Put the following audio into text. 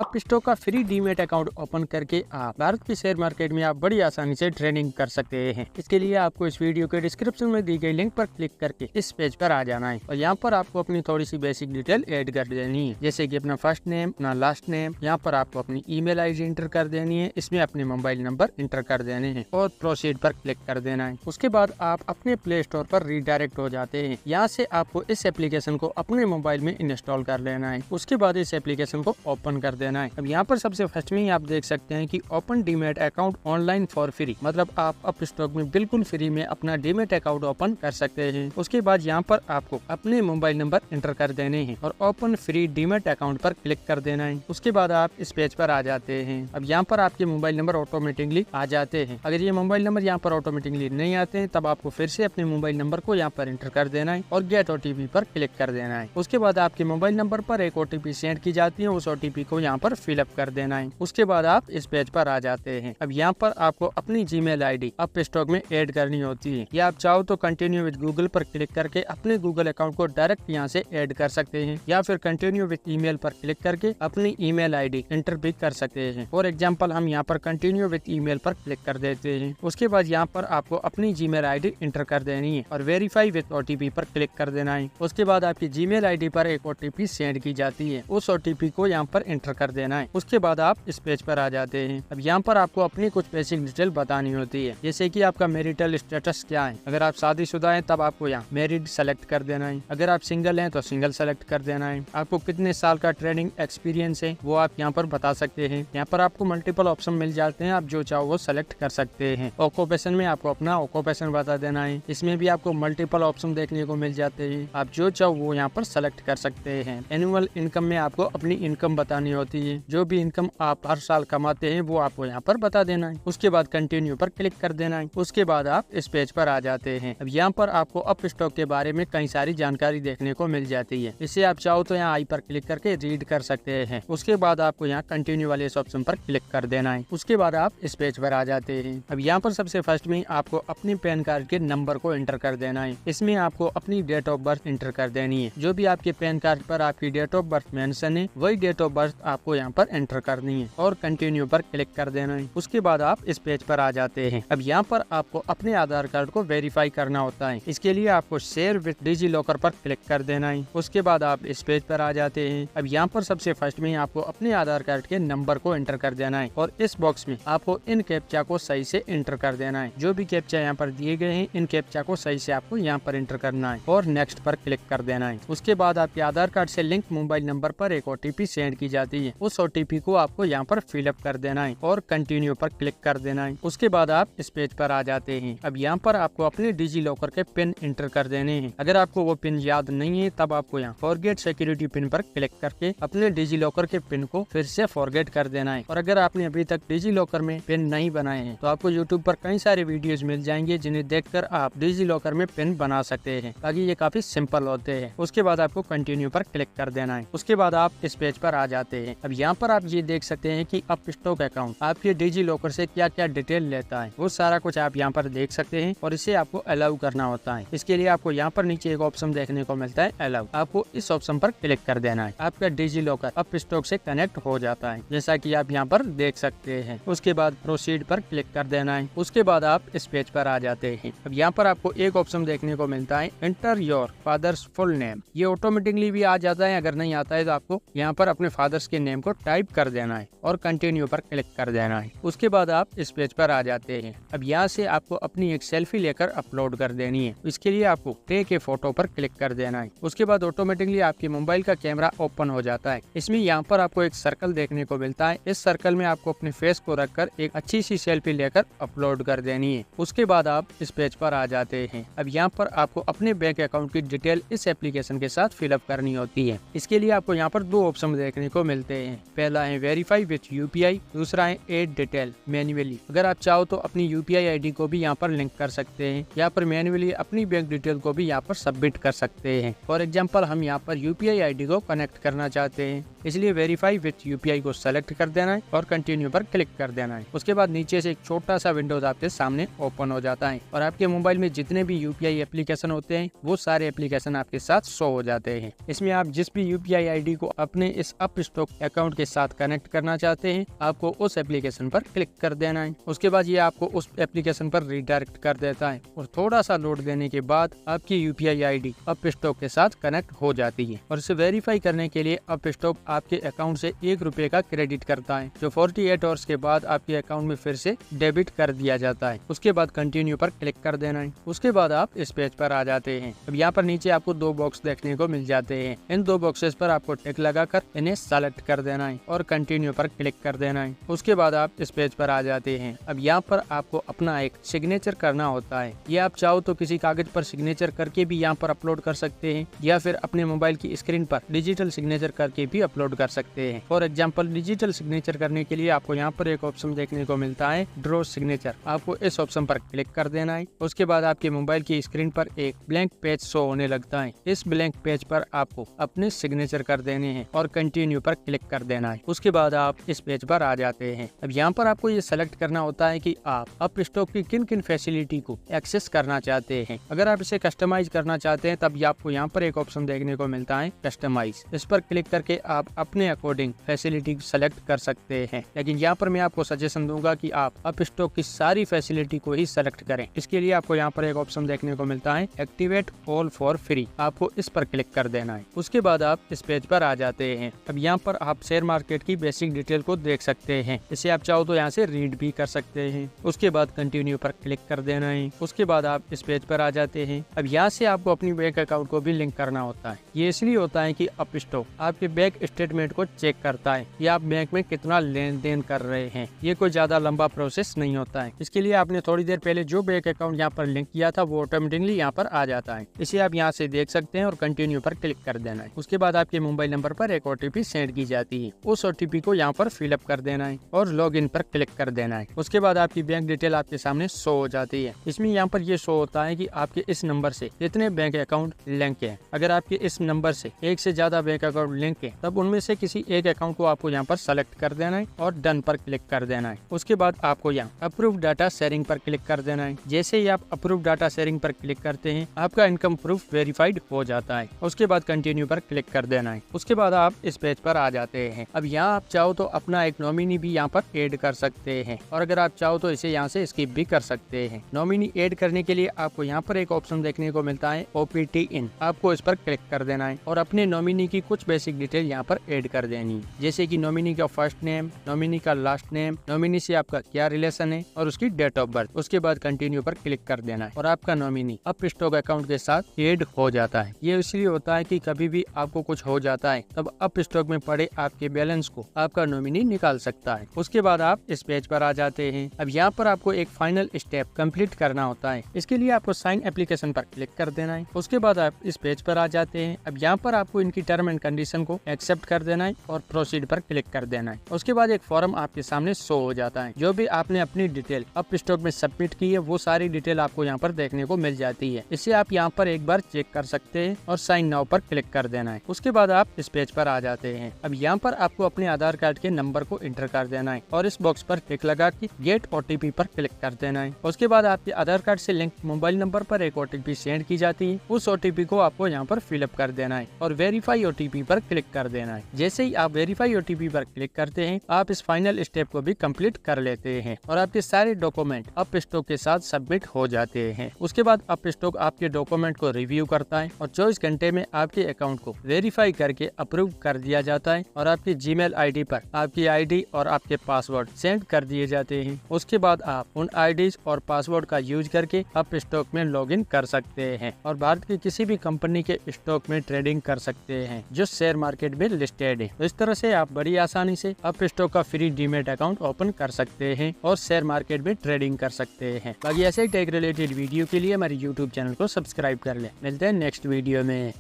Up stock का free demat account open करके आप भारत के शेयर मार्केट में आप बड़ी आसानी से ट्रेडिंग कर सकते हैं। इसके लिए आपको इस वीडियो के डिस्क्रिप्शन में दी गई लिंक पर क्लिक करके इस पेज पर आ जाना है और यहाँ पर आपको अपनी थोड़ी सी बेसिक डिटेल ऐड कर देनी है, जैसे कि अपना फर्स्ट नेम, अपना लास्ट नेम। यहाँ पर आपको अपनी ईमेल आईडी इंटर कर देनी है, इसमें अपने मोबाइल नंबर इंटर कर देने हैं और प्रोसीड पर क्लिक कर देना है। उसके बाद आप अपने प्ले स्टोर पर रीडायरेक्ट हो जाते हैं। यहाँ से आपको इस एप्लीकेशन को अपने मोबाइल में इंस्टॉल कर लेना है। उसके बाद इस एप्लीकेशन को ओपन कर देना है। अब यहाँ पर सबसे फर्स्ट में ही आप देख सकते हैं कि open demat account online for free, मतलब आप अप स्टॉक में बिल्कुल फ्री में अपना डीमेट अकाउंट ओपन कर सकते हैं। उसके बाद यहाँ पर आपको अपने मोबाइल नंबर इंटर कर देने हैं और ओपन फ्री डीमेट अकाउंट पर क्लिक कर देना है। उसके बाद आप इस पेज पर आ जाते हैं। अब यहाँ पर आपके मोबाइल नंबर ऑटोमेटिकली आ जाते हैं। अगर ये मोबाइल नंबर यहाँ पर ऑटोमेटिकली नहीं आते हैं तब आपको फिर से अपने मोबाइल नंबर को यहाँ पर इंटर कर देना है और गेट ओटीपी पर क्लिक कर देना है। उसके बाद आपके मोबाइल नंबर पर एक ओटीपी सेंड की जाती है, उस ओटीपी को यहाँ पर फिलअप कर देना है। उसके बाद आप इस पेज पर आ जाते हैं। अब यहाँ पर आपको अपनी जीमेल आईडी अप स्टॉक में ऐड करनी होती है। या आप चाहो तो कंटिन्यू विद गूगल पर क्लिक करके अपने गूगल अकाउंट को डायरेक्ट यहाँ से ऐड कर सकते हैं, या फिर कंटिन्यू विद ईमेल पर क्लिक करके अपनी ईमेल आईडी इंटर भी कर सकते हैं। फॉर एग्जाम्पल हम यहाँ पर कंटिन्यू विद ईमेल पर क्लिक कर देते हैं। उसके बाद यहाँ पर आपको अपनी जीमेल आईडी इंटर कर देनी है और वेरीफाई विद ओटीपी पर क्लिक कर देना है। उसके बाद आपकी जीमेल आईडी पर एक ओटीपी सेंड की जाती है, उस ओटीपी को यहाँ पर इंटर कर देना है। उसके बाद आप इस पेज पर आ जाते हैं। अब यहाँ पर आपको अपनी कुछ बेसिक डिटेल बतानी होती है, जैसे कि आपका मैरिटल स्टेटस क्या है। अगर आप शादीशुदा हैं तब आपको यहाँ मैरिड सेलेक्ट कर देना है। अगर आप सिंगल हैं तो सिंगल सेलेक्ट कर देना है। आपको कितने साल का ट्रेडिंग एक्सपीरियंस है वो आप यहाँ पर बता सकते हैं। यहाँ पर आपको मल्टीपल ऑप्शन मिल जाते हैं, आप जो चाहो वो सेलेक्ट कर सकते हैं। ऑक्यूपेशन में आपको अपना ऑक्यूपेशन बता देना है। इसमें भी आपको मल्टीपल ऑप्शन देखने को मिल जाते हैं, आप जो चाहो वो यहाँ पर सेलेक्ट कर सकते हैं। एनुअल इनकम में आपको अपनी इनकम बतानी होती है, जो भी इनकम आप हर साल कमाते हैं वो आपको यहाँ पर बता देना है। उसके बाद कंटिन्यू पर क्लिक कर देना है। उसके बाद आप इस पेज पर आ जाते हैं। अब यहाँ पर आपको अप स्टॉक के बारे में कई सारी जानकारी देखने को मिल जाती है। इसे आप चाहो तो यहाँ आई पर क्लिक करके रीड कर सकते हैं। उसके बाद आपको यहाँ कंटिन्यू वाले इस ऑप्शन पर क्लिक कर देना है। उसके बाद आप इस पेज पर आ जाते हैं। अब यहाँ पर सबसे फर्स्ट में आपको अपनी पैन कार्ड के नंबर को एंटर कर देना है। इसमें आपको अपनी डेट ऑफ बर्थ एंटर कर देनी है। जो भी आपके पैन कार्ड पर आपकी डेट ऑफ बर्थ मेंशन है वही डेट ऑफ बर्थ आपको यहाँ पर एंटर करनी है और कंटिन्यू पर क्लिक कर देना है। उसके बाद आप इस पेज पर आ जाते हैं। अब यहाँ पर आपको अपने आधार कार्ड को वेरीफाई करना होता है। इसके लिए आपको शेयर विद डिजी लॉकर पर क्लिक कर देना है। उसके बाद आप इस पेज पर आ जाते हैं। अब यहाँ पर सबसे फर्स्ट में आपको अपने आधार कार्ड के नंबर को एंटर कर देना है और इस बॉक्स में आपको इन कैप्चा को सही से एंटर कर देना है। जो भी कैप्चा यहाँ पर दिए गए हैं इन कैप्चा को सही से आपको यहाँ पर एंटर करना है और नेक्स्ट पर क्लिक कर देना है। उसके बाद आपके आधार कार्ड से लिंक मोबाइल नंबर पर एक ओटीपी सेंड की जाती है, उस ओटीपी को आपको यहाँ पर फिलअप कर देना है और कंटिन्यू पर क्लिक कर देना है। उसके बाद आप इस पेज पर आ जाते हैं। अब यहाँ पर आपको अपने डिजी लॉकर के पिन इंटर कर देने हैं। अगर आपको वो पिन याद नहीं है तब आपको यहाँ फॉरगेट सिक्योरिटी पिन पर क्लिक करके अपने डिजी लॉकर के पिन को फिर से फॉरगेट कर देना है। और अगर आपने अभी तक डिजी लॉकर में पिन नहीं बनाए हैं तो आपको यूट्यूब पर कई सारे वीडियोज मिल जाएंगे जिन्हें देखकर आप डिजी लॉकर में पिन बना सकते हैं, ताकि ये काफी सिंपल होते हैं। उसके बाद आपको कंटिन्यू पर क्लिक कर देना है। उसके बाद आप इस पेज पर आ जाते हैं। अब यहाँ पर आप ये देख सकते हैं कि अप स्टॉक अकाउंट आपके डिजी लॉकर से क्या क्या डिटेल लेता है, वो सारा कुछ आप यहाँ पर देख सकते हैं और इसे आपको अलाउ करना होता है। इसके लिए आपको यहाँ पर नीचे एक ऑप्शन देखने को मिलता है अलाउ, आपको इस ऑप्शन पर क्लिक कर देना है। आपका डिजी लॉकर अप स्टॉक से कनेक्ट हो जाता है, जैसा कि आप यहाँ पर देख सकते हैं। उसके बाद प्रोसीड पर क्लिक कर देना है। उसके बाद आप इस पेज पर आ जाते हैं। अब यहाँ पर आपको एक ऑप्शन देखने को मिलता है enter your fathers full name, ये ऑटोमेटिकली भी आ जाता है। अगर नहीं आता है तो आपको यहाँ पर अपने फादर्स के नेम को टाइप कर देना है और कंटिन्यू पर क्लिक कर देना है। उसके बाद आप इस पेज पर आ जाते हैं। अब यहाँ से आपको अपनी एक सेल्फी लेकर अपलोड कर देनी है। इसके लिए आपको टेक ए फोटो पर क्लिक कर देना है। उसके बाद ऑटोमेटिकली आपके मोबाइल का कैमरा ओपन हो जाता है। इसमें यहाँ पर आपको एक सर्कल देखने को मिलता है। इस सर्कल में आपको अपने फेस को रखकर एक अच्छी सी सेल्फी लेकर अपलोड कर देनी है। उसके बाद आप इस पेज पर आ जाते हैं। अब यहाँ पर आपको अपने बैंक अकाउंट की डिटेल इस एप्लीकेशन के साथ फिलअप करनी होती है। इसके लिए आपको यहाँ पर दो ऑप्शन देखने को मिलते हैं। पहला है वेरीफाई विथ यूपीआई, दूसरा है एड डिटेल मैन्युअली। अगर आप चाहो तो अपनी यूपीआई आईडी को भी यहाँ पर लिंक कर सकते हैं, यहाँ पर मैन्युअली अपनी बैंक डिटेल को भी यहाँ पर सबमिट कर सकते हैं। फॉर एग्जांपल हम यहाँ पर यूपीआई आईडी को कनेक्ट करना चाहते हैं, इसलिए वेरीफाई विथ यूपीआई को सेलेक्ट कर देना है और कंटिन्यू पर क्लिक कर देना है। उसके बाद नीचे से एक छोटा सा विंडोज आपके सामने ओपन हो जाता है और आपके मोबाइल में जितने भी यूपीआई एप्लीकेशन होते हैं वो सारे एप्लीकेशन आपके साथ शो हो जाते हैं। इसमें आप जिस भी यूपीआई आईडी को अपने इस अप स्टॉक अकाउंट के साथ कनेक्ट करना चाहते हैं, आपको उस एप्लीकेशन पर क्लिक कर देना है। उसके बाद ये आपको उस एप्लीकेशन पर रिडायरेक्ट कर देता है और थोड़ा सा लोड देने के बाद आपकी यूपीआई आईडी अपस्टॉक के साथ कनेक्ट हो जाती है। और इसे वेरीफाई करने के लिए अपस्टॉक आपके अकाउंट से ₹1 का क्रेडिट करता है, जो 48 आवर्स के बाद आपके अकाउंट में फिर से डेबिट कर दिया जाता है। उसके बाद कंटिन्यू पर क्लिक कर देना है। उसके बाद आप इस पेज पर आ जाते हैं। अब यहाँ पर नीचे आपको 2 बॉक्स देखने को मिल जाते हैं। इन 2 बॉक्सेस पर आपको टिक लगाकर इन्हें सेलेक्ट कर देना है और कंटिन्यू पर क्लिक कर देना है। उसके बाद आप इस पेज पर आ जाते हैं। अब यहाँ पर आपको अपना एक सिग्नेचर करना होता है। ये आप चाहो तो किसी कागज पर सिग्नेचर करके भी यहाँ पर अपलोड कर सकते हैं, या फिर अपने मोबाइल की स्क्रीन पर डिजिटल सिग्नेचर करके भी अपलोड कर सकते हैं। फॉर एग्जाम्पल, डिजिटल सिग्नेचर करने के लिए आपको यहाँ पर एक ऑप्शन देखने को मिलता है, ड्रॉ सिग्नेचर। आपको इस ऑप्शन पर क्लिक कर देना है। उसके बाद आपके मोबाइल की स्क्रीन पर एक ब्लैंक पेज शो होने लगता है। इस ब्लैंक पेज पर आपको अपने सिग्नेचर कर देने हैं और कंटिन्यू पर क्लिक कर देना है। उसके बाद आप इस पेज पर आ जाते हैं। अब यहाँ पर आपको ये सेलेक्ट करना होता है कि आप अपस्टॉक की किन किन फैसिलिटी को एक्सेस करना चाहते हैं। अगर आप इसे कस्टमाइज करना चाहते हैं तब आपको यहाँ पर एक ऑप्शन देखने को मिलता है, कस्टमाइज। इस पर क्लिक करके आप अपने अकॉर्डिंग फैसिलिटी सेलेक्ट कर सकते हैं। लेकिन यहाँ पर मैं आपको सजेशन दूंगा कि आप अपस्टॉक की सारी फैसिलिटी को ही सेलेक्ट करें। इसके लिए आपको यहाँ पर एक ऑप्शन देखने को मिलता है, एक्टिवेट ऑल फॉर फ्री। आपको इस पर क्लिक कर देना है। उसके बाद आप इस पेज पर आ जाते हैं। अब यहाँ पर आप शेयर मार्केट की बेसिक डिटेल को देख सकते हैं। इसे आप चाहो तो यहाँ से रीड भी कर सकते हैं। उसके बाद कंटिन्यू पर क्लिक कर देना है। उसके बाद आप इस पेज पर आ जाते हैं। अब यहाँ से आपको अपनी बैंक अकाउंट को भी लिंक करना होता है। ये इसलिए होता है कि अपस्टॉक आपके बैंक स्टेटमेंट को चेक करता है कि आप बैंक में कितना लेन देन कर रहे हैं। ये कोई ज्यादा लंबा प्रोसेस नहीं होता है। इसके लिए आपने थोड़ी देर पहले जो बैंक अकाउंट यहाँ पर लिंक किया था वो ऑटोमेटिकली यहाँ पर आ जाता है। इसे आप यहाँ से देख सकते हैं और कंटिन्यू पर क्लिक कर देना है। उसके बाद आपके मोबाइल नंबर पर एक OTP सेंड की जाती है। उस OTP को यहाँ पर फिलअप कर देना है और लॉग इन पर क्लिक कर देना है। उसके बाद आपकी बैंक डिटेल आपके सामने शो हो जाती है। इसमें यहाँ पर ये शो होता है कि आपके इस नंबर से कितने बैंक अकाउंट लिंक है। अगर आपके इस नंबर से एक से ज्यादा बैंक अकाउंट लिंक है तब उनमें से किसी एक अकाउंट को आपको यहाँ पर सेलेक्ट कर देना है और डन पर क्लिक कर देना है। उसके बाद आपको यहाँ अप्रूव डाटा शेयरिंग पर क्लिक कर देना है। जैसे ही आप अप्रूव डाटा शेयरिंग पर क्लिक करते हैं आपका इनकम प्रूफ वेरीफाइड हो जाता है। उसके बाद कंटिन्यू पर क्लिक कर देना है। उसके बाद आप इस पेज पर आ जाते हैं। अब यहाँ आप चाहो तो अपना एक नॉमिनी भी यहाँ पर ऐड कर सकते हैं और अगर आप चाहो तो इसे यहाँ से स्किप भी कर सकते हैं। नॉमिनी ऐड करने के लिए आपको यहाँ पर एक ऑप्शन देखने को मिलता है, OPT इन। आपको इस पर क्लिक कर देना है और अपने नॉमिनी की कुछ बेसिक डिटेल यहाँ पर ऐड कर देनी है, जैसे कि नॉमिनी का फर्स्ट नेम, नॉमिनी का लास्ट नेम, नॉमिनी से आपका क्या रिलेशन है और उसकी डेट ऑफ बर्थ। उसके बाद कंटिन्यू पर क्लिक कर देना है और आपका नॉमिनी अपस्टॉक अकाउंट के साथ ऐड हो जाता है। ये इसलिए होता है कि कभी भी आपको कुछ हो जाता है तब अपस्टॉक में पड़े आपके बैलेंस को आपका नॉमिनी निकाल सकता है। उसके बाद आप इस पेज पर आ जाते हैं। अब यहाँ पर आपको एक फाइनल स्टेप कंप्लीट करना होता है। इसके लिए आपको साइन एप्लीकेशन पर क्लिक कर देना है। उसके बाद आप इस पेज पर आ जाते हैं। अब यहाँ पर आपको इनकी टर्म एंड कंडीशन को एक्सेप्ट कर देना है और प्रोसीड पर क्लिक कर देना है। उसके बाद एक फॉर्म आपके सामने शो हो जाता है। जो भी आपने अपनी डिटेल अपस्टॉक में सबमिट की है वो सारी डिटेल आपको यहाँ पर देखने को मिल जाती है। इसे आप यहाँ पर एक बार चेक कर सकते हैं और साइन नाउ पर क्लिक कर देना है। उसके बाद आप इस पेज पर आ जाते हैं। अब यहाँ पर आपको अपने आधार कार्ड के नंबर को इंटर कर देना है और इस बॉक्स पर टिक लगा के गेट OTP पर क्लिक कर देना है। उसके बाद आपके आधार कार्ड से लिंक मोबाइल नंबर पर एक OTP सेंड की जाती है। उस OTP को आपको यहाँ पर फिलअप कर देना है और वेरीफाई OTP पर क्लिक कर देना है। जैसे ही आप वेरीफाई OTP पर क्लिक करते हैं आप इस फाइनल स्टेप को भी कंप्लीट कर लेते हैं और आपके सारे डॉक्यूमेंट अपस्टॉक के साथ सबमिट हो जाते हैं। उसके बाद अपस्टॉक आपके डॉक्यूमेंट को रिव्यू करता है और 24 घंटे में आपके अकाउंट को वेरीफाई करके अप्रूव कर दिया जाता है और आपकी जीमेल ID पर आपकी ID और आपके पासवर्ड सेंड कर दिए जाते हैं। उसके बाद आप उन IDs और पासवर्ड का यूज करके अपस्टॉक में लॉगिन कर सकते हैं और भारत की किसी भी कंपनी के स्टॉक में ट्रेडिंग कर सकते हैं जो शेयर मार्केट में लिस्टेड है। तो इस तरह से आप बड़ी आसानी से अपस्टॉक का फ्री डीमेट अकाउंट ओपन कर सकते हैं और शेयर मार्केट में ट्रेडिंग कर सकते हैं। बाकी ऐसे टेक रिलेटेड वीडियो के लिए हमारे YouTube चैनल को सब्सक्राइब कर ले। मिलते हैं नेक्स्ट वीडियो में।